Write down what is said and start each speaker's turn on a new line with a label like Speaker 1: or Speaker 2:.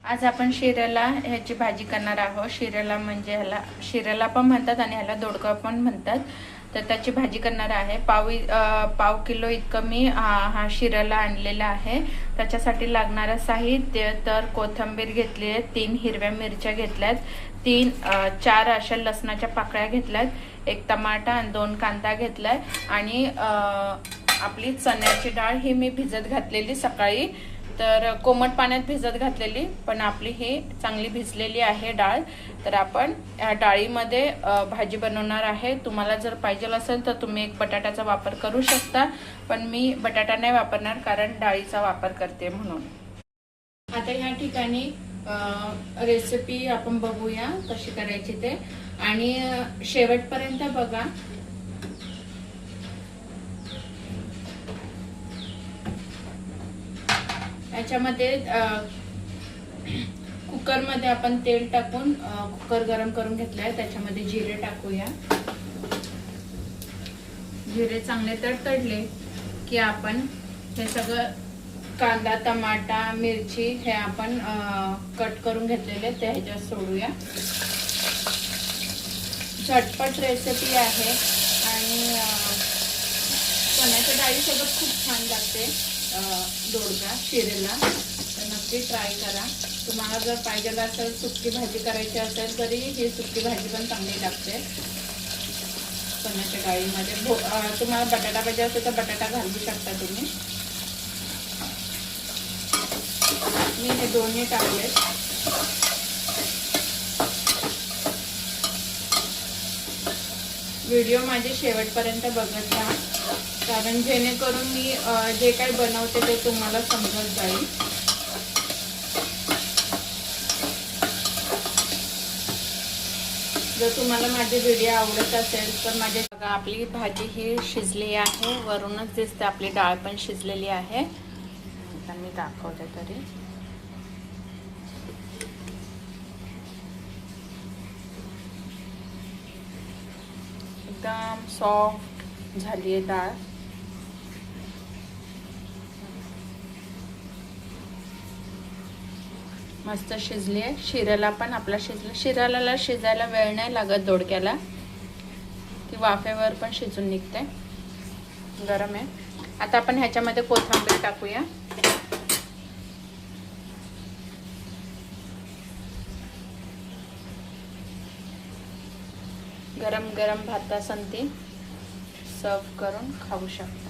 Speaker 1: आज आपण शिऱ्याला ह्याची भाजी करणार आहोत। शिऱ्याला म्हणजे ह्याला शिऱ्याला पण म्हणतात आणि ह्याला दोडका पण म्हणतात। तर त्याची भाजी करणार आहे। पाव किलो इतकं मी हा शिऱ्याला आणलेला आहे। त्याच्यासाठी लागणारं साहित्य तर कोथिंबीर घेतली आहे, 3 हिरव्या मिरच्या घेतल्यात, 4 अशा लसणाच्या पाकळ्या घेतल्यात, 1 टमाटा आणि 2 कांदा घेतलाय आणि आपली चण्याची डाळ ही मी भिजत घातलेली सकाळी, तर कोमट पाण्यात भिजत घातलेली, पण आपली ही चांगली भिजलेली आहे डाळ। तर आपण या डाळीमध्ये भाजी बनवणार आहे। तुम्हाला जर पाहिजे असेल तर तुम्ही एक बटाट्याचा वापर करू शकता, पण मी बटाटा नाही वापरणार कारण डाळीचा वापर करते म्हणून। आता या ठिकाणी रेसिपी आपण बघूया कशी करायची ते, आणि शेवटपर्यंत बघा। याच्यामध्ये कुकर मध्ये आपण तेल टाकून कुकर गरम करून घेतलाय। त्याच्यामध्ये जिरे टाकूया। जिरे चांगले तडतडले की आपण हे सगळं कांदा, टमाटा, मिरची हे आपण कट करून घेतलेले ते ह्याच्यात सोडूया। झटपट रेसिपी आहे आणि चण्याच्या डाळीसोबत खूप छान लागते दोडका शिरेला, तर नक्की ट्राय करा। तुम्हाला जर पाहिजे असेल सुकी भाजी करायची असेल तरी ही सुकी भाजी पण चांगली लागते चण्याच्या डाळीमध्ये। तुम्हाला बटाटा पाहिजे असेल तर बटाटा घालू शकता तुम्ही। मी हे दोन्ही टाकले। व्हिडिओ माझे शेवटपर्यंत बघत राहा, कारण जेणेकरून मी जे काही बनवते ते तुम्हाला समजत जाईल। जर तुम्हाला माझे व्हिडिओ आवडत असेल तर माझे बघा, आपली भाजी ही शिजली आहे, वरूनच दिसते आपली डाळ पण शिजलेली आहे। आता मी दाखवते तरी एकदम सॉफ्ट झाली आहे डाळ। मस्त शिजली आहे। शिऱ्याला पण आपला शिऱ्याला शिजायला वेळ नाही लागत, दोडक्याला ती वाफेवर पण शिजून निघते। गरम आहे। आता आपण ह्याच्यामध्ये कोथिंबीर टाकूया। गरम गरम भातासंती सर्व करून खाऊ शकता।